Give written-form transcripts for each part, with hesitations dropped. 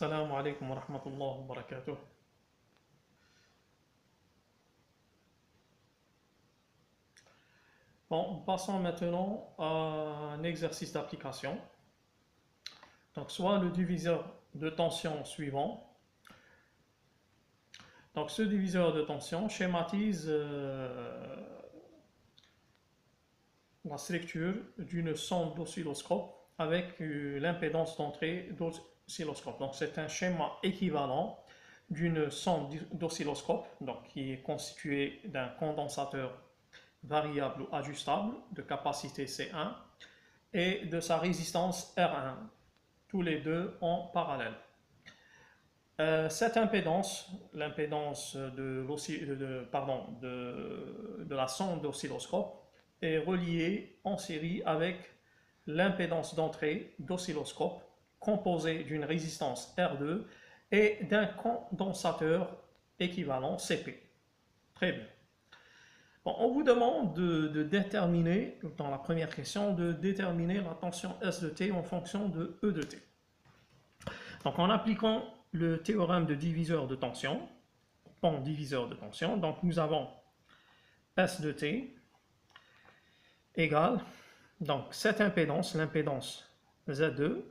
Assalamu alaikum wa rahmatullahi wa barakatuh. Bon, passons maintenant à un exercice d'application. Donc, soit le diviseur de tension suivant. Donc, ce diviseur de tension schématise la structure d'une sonde d'oscilloscope avec l'impédance d'entrée d'oscilloscope. Donc, c'est un schéma équivalent d'une sonde d'oscilloscope, donc qui est constituée d'un condensateur variable ou ajustable de capacité C1 et de sa résistance R1, tous les deux en parallèle. Cette impédance, l'impédance de la sonde d'oscilloscope, est reliée en série avec l'impédance d'entrée d'oscilloscope composée d'une résistance R2 et d'un condensateur équivalent CP. Très bien. Bon, on vous demande de déterminer, dans la première question, de déterminer la tension S de T en fonction de E de T. Donc en appliquant le théorème de diviseur de tension, pont diviseur de tension, donc nous avons S de T égale, donc cette impédance, l'impédance Z2,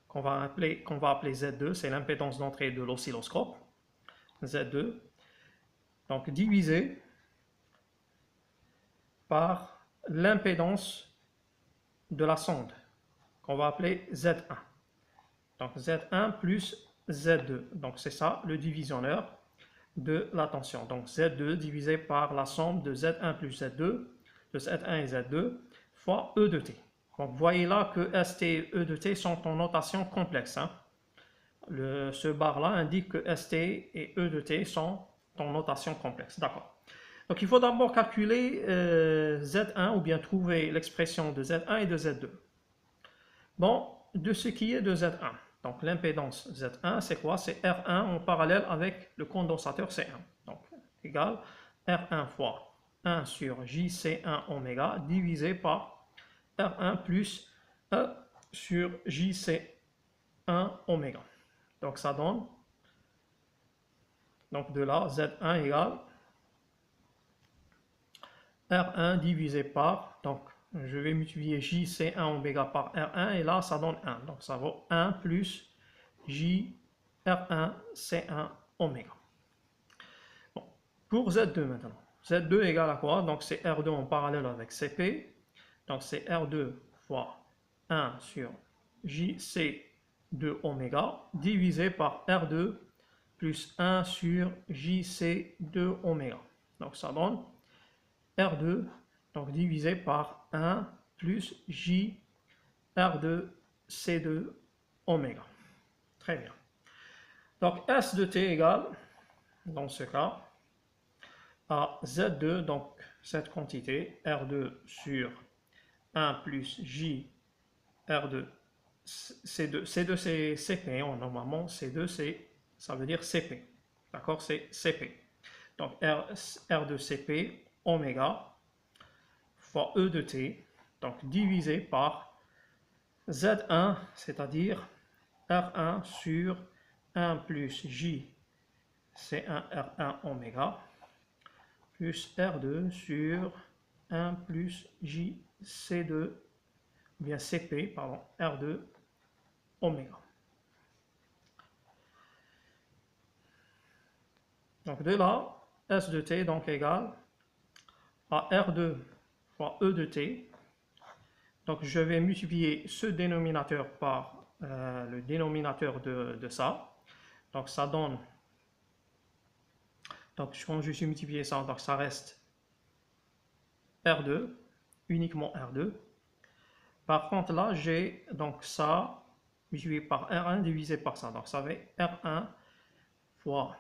qu'on va appeler Z2, c'est l'impédance d'entrée de l'oscilloscope, Z2, donc divisé par l'impédance de la sonde, qu'on va appeler Z1. Donc Z1 plus Z2. Donc c'est ça le divisionneur de la tension. Donc Z2 divisé par la somme de Z1 plus Z2, de Z1 et Z2, fois E de T. Donc vous voyez là que ST et E de T sont en notation complexe. Ce bar-là indique que ST et E de T sont en notation complexe. D'accord. Donc il faut d'abord calculer Z1 ou bien trouver l'expression de Z1 et de Z2. Bon, de ce qui est de Z1. Donc l'impédance Z1, c'est quoi? C'est R1 en parallèle avec le condensateur C1. Donc égal R1 fois 1 sur JC1 oméga divisé par R1 plus E sur JC1 oméga. Donc ça donne, donc de là, Z1 égale R1 divisé par, donc je vais multiplier JC1 oméga par R1 et là ça donne 1. Donc ça vaut 1 plus J R1 C1 oméga. Bon. Pour Z2 maintenant. Z2 égale à quoi? Donc c'est R2 en parallèle avec CP. Donc c'est R2 fois 1 sur JC2 oméga divisé par R2 plus 1 sur JC2 oméga. Donc ça donne R2 donc divisé par 1 plus J R2 C2 oméga. Très bien. Donc S de T égale, dans ce cas, à Z2, donc cette quantité, R2 sur 1 plus J R2 C2. C2 c'est CP, normalement C2 ça veut dire CP. D'accord, c'est CP. Donc R2 CP oméga fois E de T, donc divisé par Z1, c'est-à-dire R1 sur 1 plus J C1 R1 oméga plus R2 sur 1 plus J C2 bien CP, pardon, R2 oméga. Donc de là, S de T donc égale à R2 fois E de T. Donc je vais multiplier ce dénominateur par le dénominateur de ça. Donc ça donne, donc quand je suis multiplié ça, donc ça reste R2, uniquement R2. Par contre là, j'ai donc ça multiplié par R1 divisé par ça. Donc ça fait R1 fois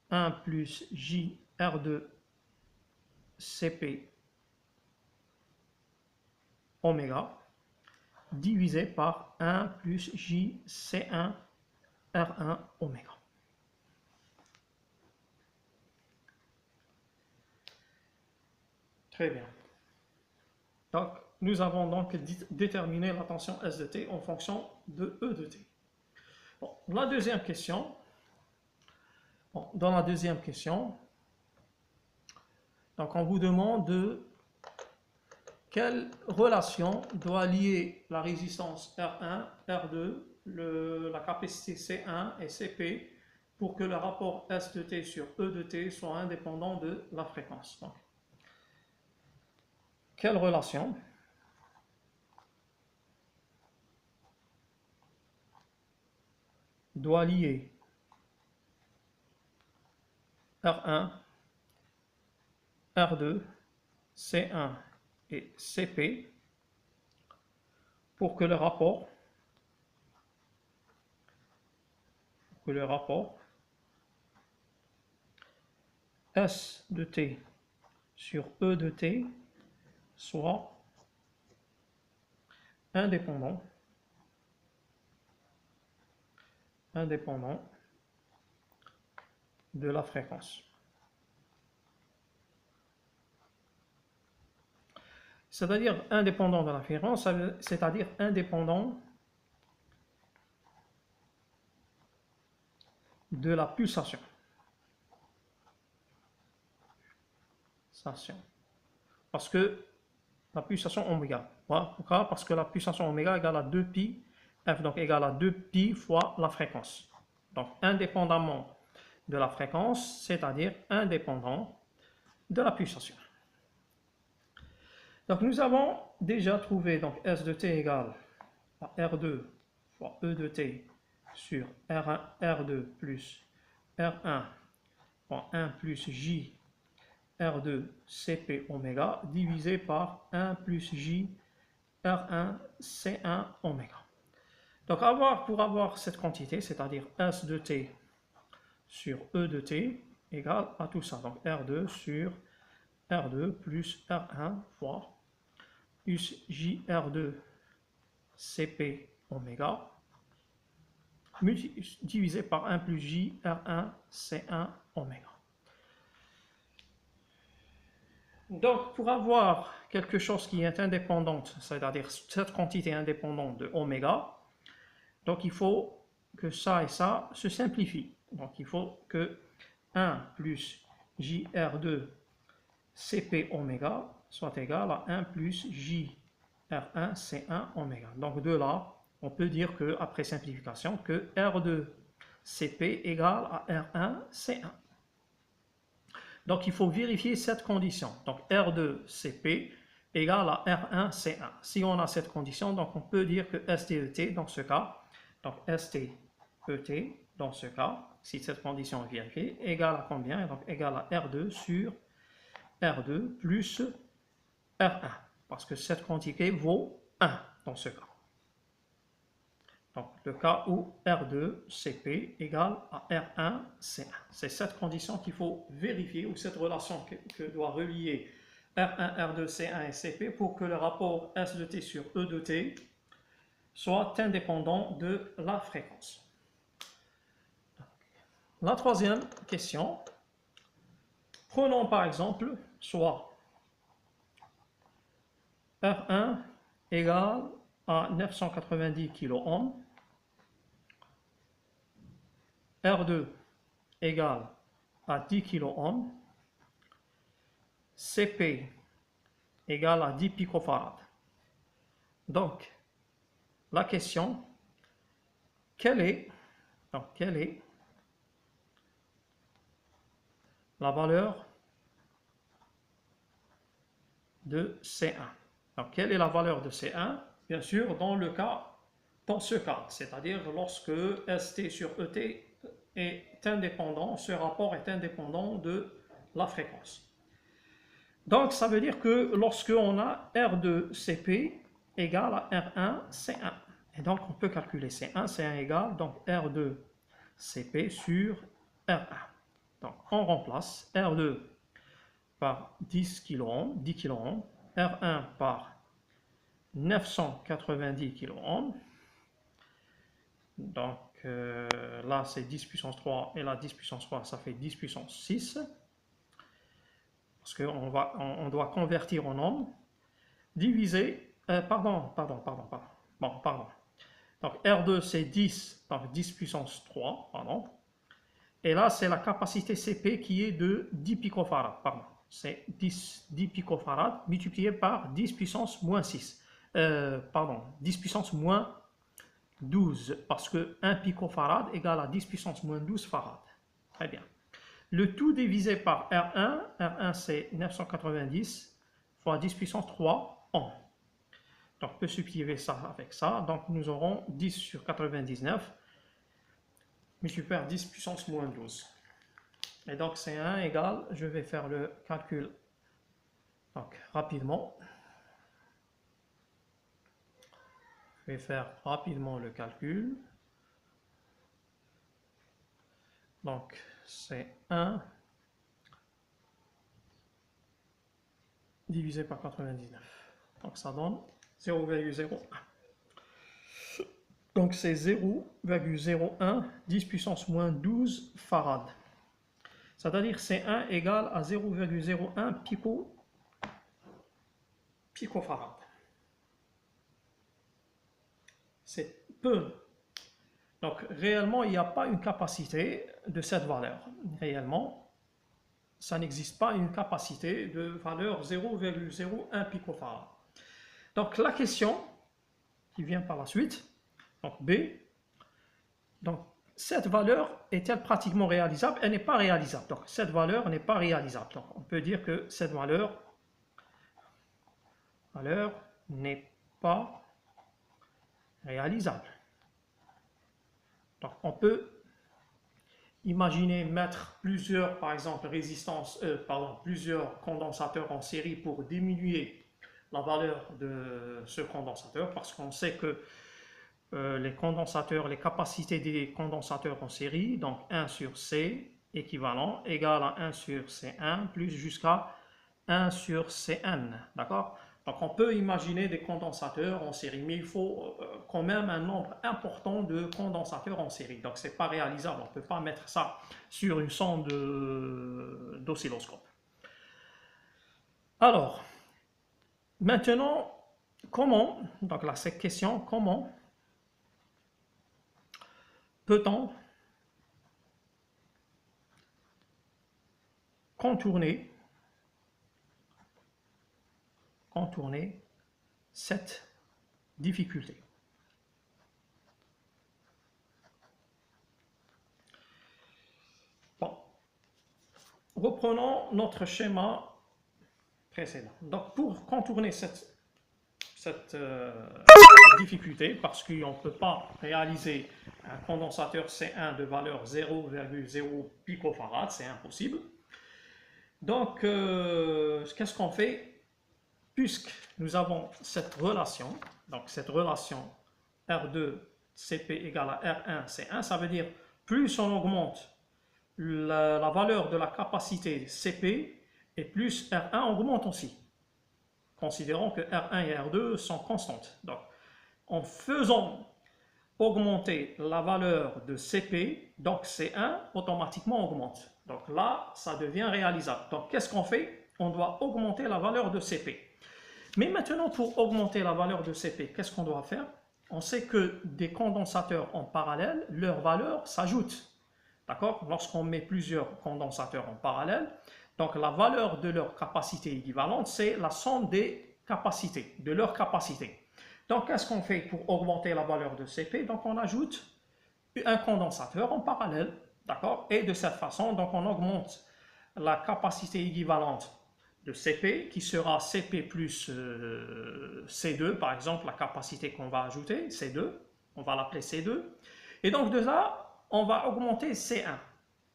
1 plus J R2 CP oméga divisé par 1 plus J C1 R1 oméga. Très bien. Donc, nous avons donc déterminé la tension S de T en fonction de E de T. Bon, la deuxième question. Bon, dans la deuxième question, donc on vous demande de quelle relation doit lier la résistance R1, R2, la capacité C1 et CP pour que le rapport S de T sur E de T soit indépendant de la fréquence. Donc, quelle relation doit lier R1, R2, C1 et CP pour que le rapport S de T sur E de T soit indépendant de la fréquence. C'est-à-dire indépendant de la fréquence, c'est-à-dire indépendant de la pulsation. Parce que la pulsation oméga. Pourquoi? Parce que la pulsation oméga égale à 2pi, f donc égale à 2pi fois la fréquence. Donc indépendamment de la fréquence, c'est-à-dire indépendant de la pulsation. Donc nous avons déjà trouvé donc S de t égale à R2 fois E de t sur R1, R2 plus R1 fois 1 plus J R2 CP oméga divisé par 1 plus J R1 C1 oméga. Donc pour avoir cette quantité, c'est-à-dire S de t sur E de t égale à tout ça. Donc R2 sur R2 plus R1 fois plus JR2 CP oméga divisé par 1 plus JR1 C1 oméga. Donc, pour avoir quelque chose qui est indépendante, c'est-à-dire cette quantité indépendante de oméga, donc il faut que ça et ça se simplifient. Donc, il faut que 1 plus JR2 CP oméga soit égal à 1 plus JR1 C1 oméga. Donc, de là, on peut dire que, après simplification, que R2 CP égale à R1 C1. Donc, il faut vérifier cette condition. Donc, R2 CP égale à R1 C1. Si on a cette condition, donc on peut dire que STET, dans ce cas, donc STET, dans ce cas, si cette condition est vérifiée, égale à combien? Donc, égale à R2 sur R2 plus R1. Parce que cette quantité vaut 1 dans ce cas. Donc, le cas où R2 CP égale à R1 C1. C'est cette condition qu'il faut vérifier, ou cette relation que doit relier R1, R2, C1 et CP pour que le rapport S de T sur E de T soit indépendant de la fréquence. La troisième question. Prenons par exemple soit R1 égale à 990 kΩ, R2 égale à 10 kΩ, CP égale à 10 picofarads. Donc, la question, quelle est la valeur de C1? Donc, quelle est la valeur de C1? Bien sûr, dans ce cas, c'est-à-dire lorsque ST sur ET est indépendant, ce rapport est indépendant de la fréquence. Donc, ça veut dire que lorsque on a R2CP égale à R1C1, et donc on peut calculer C1, C1 égale donc R2CP sur R1. Donc, on remplace R2 par 10 kΩ, R1 par 990 kΩ. Donc là, c'est 10 puissance 3 et là, 10 puissance 3, ça fait 10 puissance 6. Parce qu'on doit convertir en ohm. Diviser, pardon. Donc Donc R2 c'est 10, donc 10 puissance 3, pardon. Et là c'est la capacité CP qui est de 10 picofarads, pardon. C'est 10 picofarads multiplié par 10 puissance moins 6. Pardon, 10 puissance moins 12, parce que 1 picofarad égale à 10 puissance moins 12 farad. Très bien. Le tout divisé par R1, R1 c'est 990 fois 10 puissance 3 ohm. Donc on peut substituer ça avec ça, donc nous aurons 10 sur 99 multiplié par 10 puissance moins 12. Et donc c'est 1 égale, je vais faire le calcul donc, rapidement. Je vais faire rapidement le calcul. Donc c'est 1 divisé par 99. Donc ça donne 0,01. Donc c'est 0,01 10 puissance moins 12 farad. C'est-à-dire c'est 1 égale à 0,01 picofarad. C'est peu. Donc réellement, il n'y a pas une capacité de cette valeur. Réellement, ça n'existe pas une capacité de valeur 0,01 picofarad. Donc la question qui vient par la suite, donc B, donc cette valeur est-elle pratiquement réalisable? Elle n'est pas réalisable. Donc cette valeur n'est pas réalisable. Donc on peut dire que cette valeur n'est pas réalisable. Donc on peut imaginer mettre plusieurs, par exemple, plusieurs condensateurs en série pour diminuer la valeur de ce condensateur, parce qu'on sait que les condensateurs, les capacités des condensateurs en série, donc 1 sur C équivalent égale à 1 sur C1 plus jusqu'à 1 sur Cn, d'accord? Donc on peut imaginer des condensateurs en série, mais il faut quand même un nombre important de condensateurs en série. Donc c'est pas réalisable, on ne peut pas mettre ça sur une sonde d'oscilloscope. Alors, maintenant, comment, donc là cette question, comment peut-on contourner cette difficulté? Bon, reprenons notre schéma précédent. Donc pour contourner cette difficulté, parce qu'on ne peut pas réaliser un condensateur C1 de valeur 0,0 picofarad, c'est impossible. Donc, qu'est-ce qu'on fait? Puisque nous avons cette relation, donc cette relation R2 CP égale à R1 C1, ça veut dire plus on augmente la valeur de la capacité CP et plus R1 augmente aussi. Considérons que R1 et R2 sont constantes. Donc, en faisant augmenter la valeur de CP, donc C1 automatiquement augmente. Donc là, ça devient réalisable. Donc qu'est-ce qu'on fait? On doit augmenter la valeur de CP. Mais maintenant, pour augmenter la valeur de CP, qu'est-ce qu'on doit faire? On sait que des condensateurs en parallèle, leur valeur s'ajoute. D'accord? Lorsqu'on met plusieurs condensateurs en parallèle, donc la valeur de leur capacité équivalente, c'est la somme des capacités, de leur capacité. Donc qu'est-ce qu'on fait pour augmenter la valeur de CP? Donc on ajoute un condensateur en parallèle, d'accord? Et de cette façon, donc on augmente la capacité équivalente de CP, qui sera CP plus C2, par exemple, la capacité qu'on va ajouter, C2, on va l'appeler C2. Et donc de là, on va augmenter C1.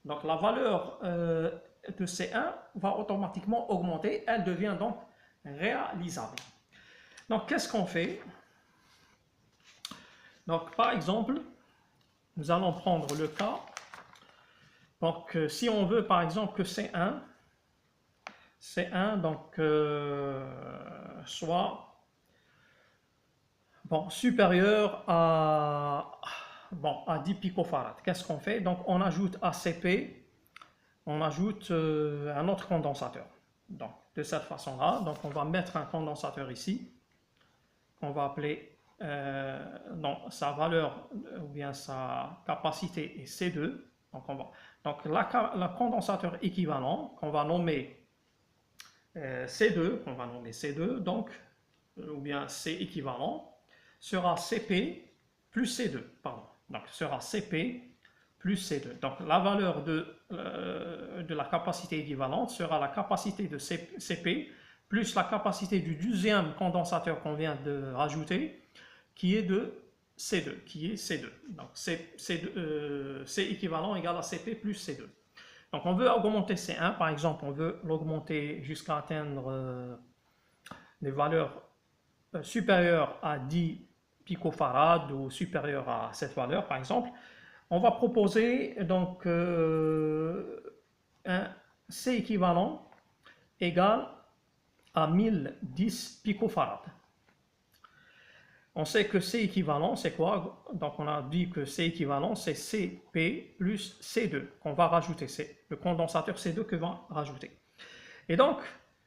Donc la valeur de C1 va automatiquement augmenter, elle devient donc réalisable. Donc qu'est-ce qu'on fait? Donc par exemple, nous allons prendre le cas, donc si on veut par exemple que C1 donc soit supérieur à 10 picofarad. Qu'est-ce qu'on fait? Donc on ajoute à CP, on ajoute un autre condensateur. Donc de cette façon-là, donc on va mettre un condensateur ici, qu'on va appeler non, sa valeur ou bien sa capacité est C2. Donc la condensateur équivalent qu'on va nommer C2, donc, ou bien C équivalent, sera CP plus C2, pardon. Donc sera CP plus C2. Donc la valeur de la capacité équivalente sera la capacité de CP plus la capacité du deuxième condensateur qu'on vient de rajouter, qui est de C2, Donc C équivalent égale à CP plus C2. Donc on veut augmenter C1, par exemple, on veut l'augmenter jusqu'à atteindre des valeurs supérieures à 10 picofarad ou supérieures à cette valeur, par exemple. On va proposer donc un C équivalent égal à 1010 picofarad. On sait que C équivalent, c'est quoi? Donc on a dit que C équivalent, c'est CP plus C2 qu'on va rajouter. C'est le condensateur C2 que va rajouter. Et donc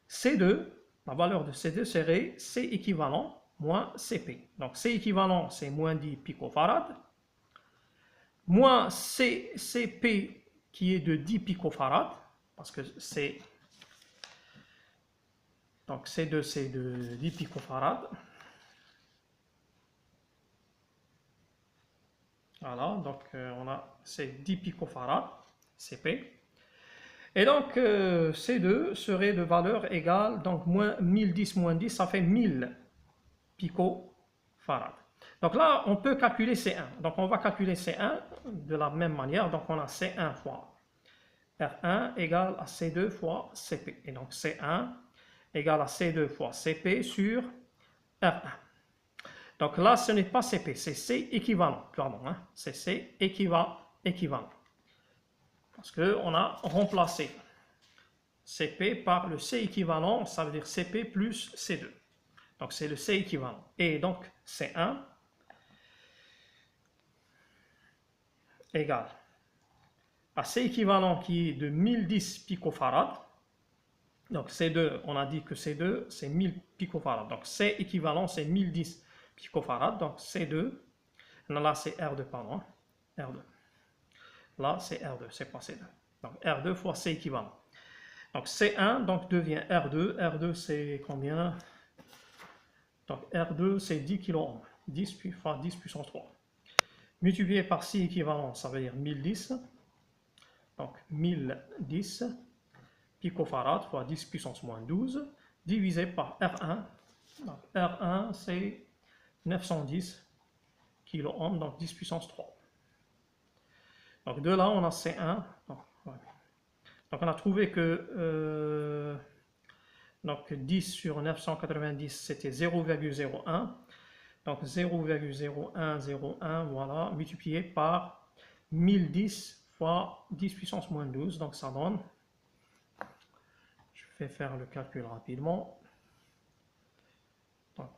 C2, la valeur de C2 serait C équivalent moins CP. Donc C équivalent, c'est moins 10 picofarad, moins CP qui est de 10 picofarad, parce que c'est donc C2 c'est de 10 picofarad. Voilà, donc on a ces 10 picofarad, CP. Et donc C2 serait de valeur égale, donc moins 1010 moins 10, ça fait 1000 picofarad. Donc là, on peut calculer C1. Donc on va calculer C1 de la même manière. Donc on a C1 fois R1 égale à C2 fois CP. Et donc C1 égale à C2 fois CP sur R1. Donc là, ce n'est pas CP, c'est C équivalent. Pardon, hein, c'est C équivalent. Parce qu'on a remplacé CP par le C équivalent, ça veut dire CP plus C2. Donc c'est le C équivalent. Et donc C1 égale à C équivalent qui est de 1010 picofarad. Donc C2, on a dit que C2 c'est 1000 picofarad. Donc C équivalent c'est 1010 picofarad. Donc C2, là c'est R2, pardon, R2. Là c'est R2, c'est pas C2. Donc R2 fois C équivalent. Donc C1 donc, devient R2. R2 c'est combien? Donc R2 c'est 10 kΩ. 10 fois 10 puissance 3. Multiplié par C équivalent, ça veut dire 1010. Donc 1010 picofarad fois 10 puissance moins 12, divisé par R1. Donc R1 c'est 910 kΩ, donc 10 puissance 3. Donc de là on a C1. Donc on a trouvé que donc 10 sur 990 c'était 0,01. Donc 0,0101, voilà, multiplié par 1010 fois 10 puissance moins 12. Donc ça donne, je vais faire le calcul rapidement. Donc,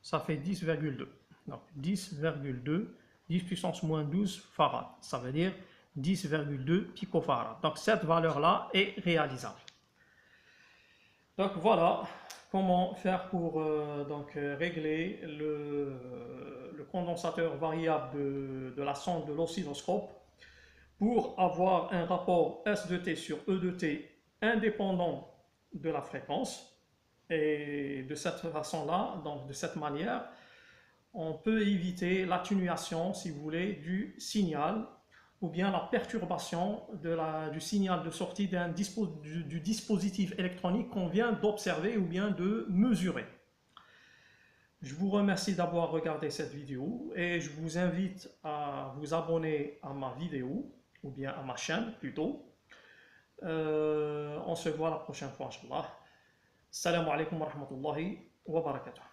ça fait 10,2. Donc 10,2, 10 puissance moins 12 farad. Ça veut dire 10,2 picofarad. Donc cette valeur-là est réalisable. Donc voilà comment faire pour régler le condensateur variable de la sonde de l'oscilloscope pour avoir un rapport S de t sur E de t indépendant de la fréquence. Et de cette façon-là, donc de cette manière, on peut éviter l'atténuation, si vous voulez, du signal ou bien la perturbation du signal de sortie du dispositif électronique qu'on vient d'observer ou bien de mesurer. Je vous remercie d'avoir regardé cette vidéo et je vous invite à vous abonner à ma vidéo ou bien à ma chaîne plutôt. On se voit la prochaine fois, Inch'Allah. Assalamu alaikum wa rahmatullahi wa barakatuh.